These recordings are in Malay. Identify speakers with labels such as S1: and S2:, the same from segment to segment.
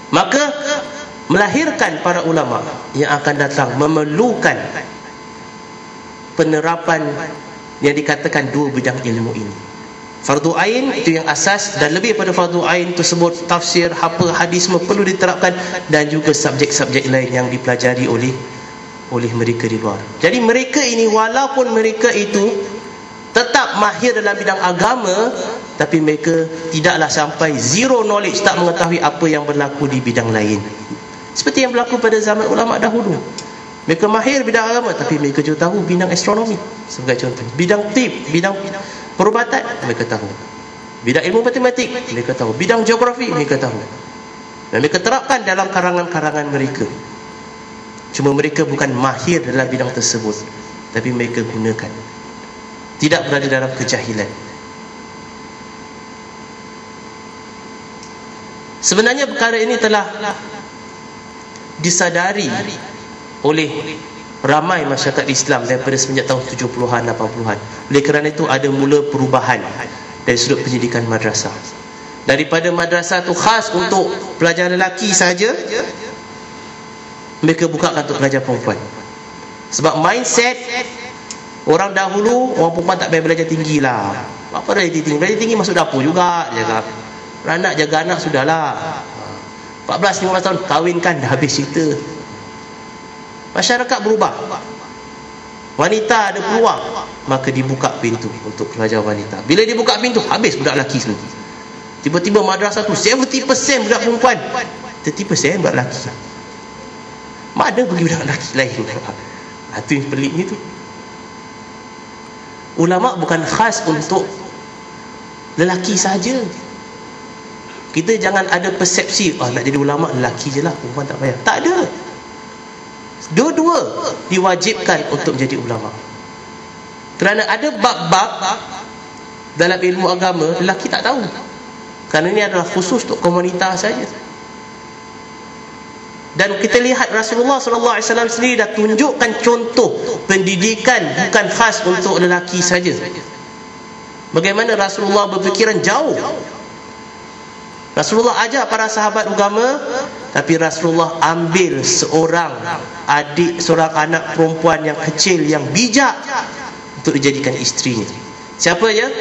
S1: Maka melahirkan para ulama yang akan datang memerlukan penerapan yang dikatakan dua bidang ilmu ini. Fardu ain itu yang asas, dan lebih pada fardu ain tersebut tafsir, apa, hadis semua perlu diterapkan, dan juga subjek-subjek lain yang dipelajari oleh mereka di luar. Jadi mereka ini walaupun mereka itu tetap mahir dalam bidang agama, tapi mereka tidaklah sampai zero knowledge, tak mengetahui apa yang berlaku di bidang lain. Seperti yang berlaku pada zaman ulama dahulu. Mereka mahir bidang agama, tapi mereka juga tahu bidang astronomi sebagai contoh, bidang tib, bidang perubatan mereka tahu, bidang ilmu matematik mereka tahu, bidang geografi mereka tahu, dan mereka terapkan dalam karangan-karangan mereka. Cuma mereka bukan mahir dalam bidang tersebut, tapi mereka gunakan, tidak berada dalam kejahilan. Sebenarnya perkara ini telah disadari oleh ramai masyarakat Islam daripada semenjak tahun 70-an, 80-an. Oleh kerana itu ada mula perubahan dari sudut pendidikan madrasah. Daripada madrasah tu khas untuk pelajar lelaki saja, mereka bukakan untuk pelajar perempuan. Sebab mindset orang dahulu, orang perempuan tak payah belajar tinggi lah. Apa dah tinggi? Belajar tinggi masuk dapur juga, jaga anak, jaga anak sudahlah. 14-15 tahun kahwinkan, dah habis cerita. Masyarakat berubah, wanita ada peluang, maka dibuka pintu untuk pelajar wanita. Bila dibuka pintu, habis budak lelaki semua. Tiba-tiba madrasah tu 70% budak perempuan, 30% budak lelaki. Mana bagi budak lelaki lain? Itu yang peliknya tu. Ulama bukan khas untuk lelaki saja. Kita jangan ada persepsi, nak jadi ulama lelaki je lah, perempuan tak payah. Tak ada. Dua-dua diwajibkan untuk menjadi ulama. Kerana ada bab-bab dalam ilmu agama lelaki tak tahu, kerana ini adalah khusus untuk komunitas saja. Dan kita lihat Rasulullah SAW sendiri dah tunjukkan contoh pendidikan bukan khas untuk lelaki saja. Bagaimana Rasulullah berfikiran jauh. Rasulullah ajar para sahabat agama, tapi Rasulullah ambil seorang adik, seorang anak perempuan yang kecil, yang bijak, untuk dijadikan isterinya. Siapa dia?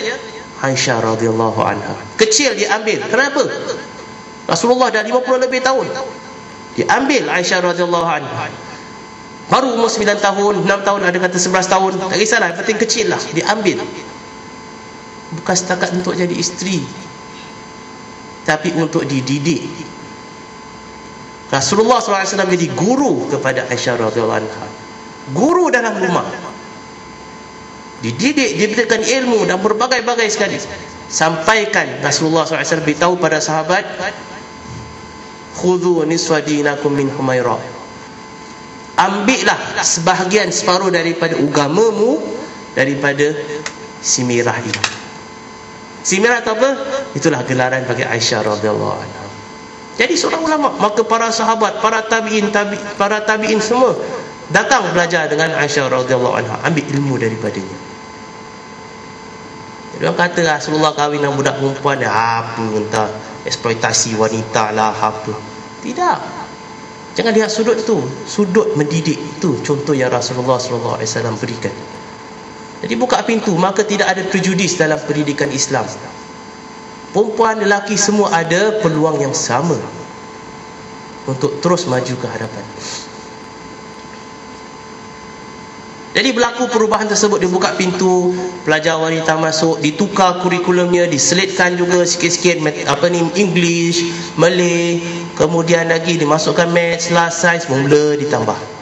S1: Aisyah radhiyallahu anha. Kecil diambil. Kenapa? Rasulullah dah 50 lebih tahun. Diambil Aisyah radhiyallahu anha. Baru umur 9 tahun, 6 tahun, ada kata 11 tahun, tak kisahlah, yang penting kecil lah, diambil. Bukan setakat untuk jadi isteri, tapi untuk dididik. Rasulullah SAW jadi guru kepada Aisyah radhiyallahu anha. Guru dalam rumah. Dididik, diberikan ilmu dan berbagai-bagai sekali. Sampaikan Rasulullah SAW beritahu pada sahabat, khudhu nisfa dinakum min Humairah. Ambillah sebahagian, separuh daripada agamamu daripada si Mirah ini. Si Mirah atau apa? Itulah gelaran bagi Aisyah radhiyallahu anha. Jadi seorang ulama, maka para sahabat, para tabi'in semua datang belajar dengan Aisyah radhiyallahu anha, ambil ilmu daripadanya. Jadi orang kata Rasulullah kahwin dengan budak perempuan, apa entah eksploitasi wanita lah apa. Tidak. Jangan lihat sudut tu, sudut mendidik itu contoh yang Rasulullah SAW berikan. Jadi buka pintu, maka tidak ada prejudis dalam pendidikan Islam. Perempuan, lelaki semua ada peluang yang sama untuk terus maju ke hadapan. Jadi berlaku perubahan tersebut, dibuka pintu, pelajar wanita masuk, ditukar kurikulumnya, diselitkan juga sikit-sikit English, Malay, kemudian lagi dimasukkan maths lah, sains, mula ditambah.